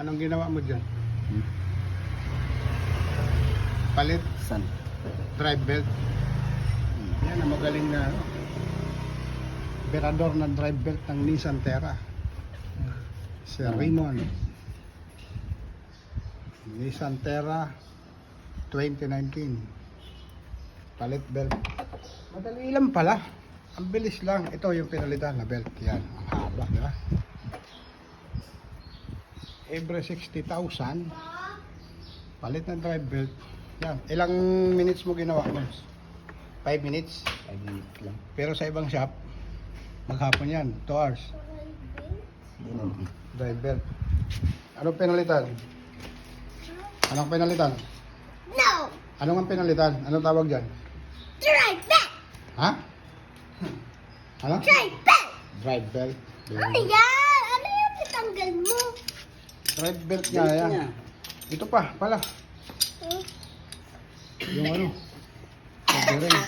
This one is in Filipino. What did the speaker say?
Anong ginawa mo dyan? Palit San? drive belt. Yan ang magaling na ano. Operador ng drive belt ng Nissan Terra. Sir Raymond. Nissan Terra 2019. Palit belt. Madali lang pala. Ang bilis lang. Ito yung pinalitan na belt. Yan. Ang haba, di ba? Every 60,000 palit ng drive belt. Yan. Ilang minutes mo ginawa mo? 5 minutes? 5 minutes lang. Pero sa ibang shop, maghapon yan. 2 hours. Drive belt. Anong pinalitan? Anong pinalitan? No! Anong ang pinalitan? Anong tawag dyan? Drive belt! Ha? Ano? Drive belt! Drive belt. Ano yan? Ano yung itanggal mo? Drive belt nga yan. Ito pa, pala. Hmm? Yung ano? Pwede rin.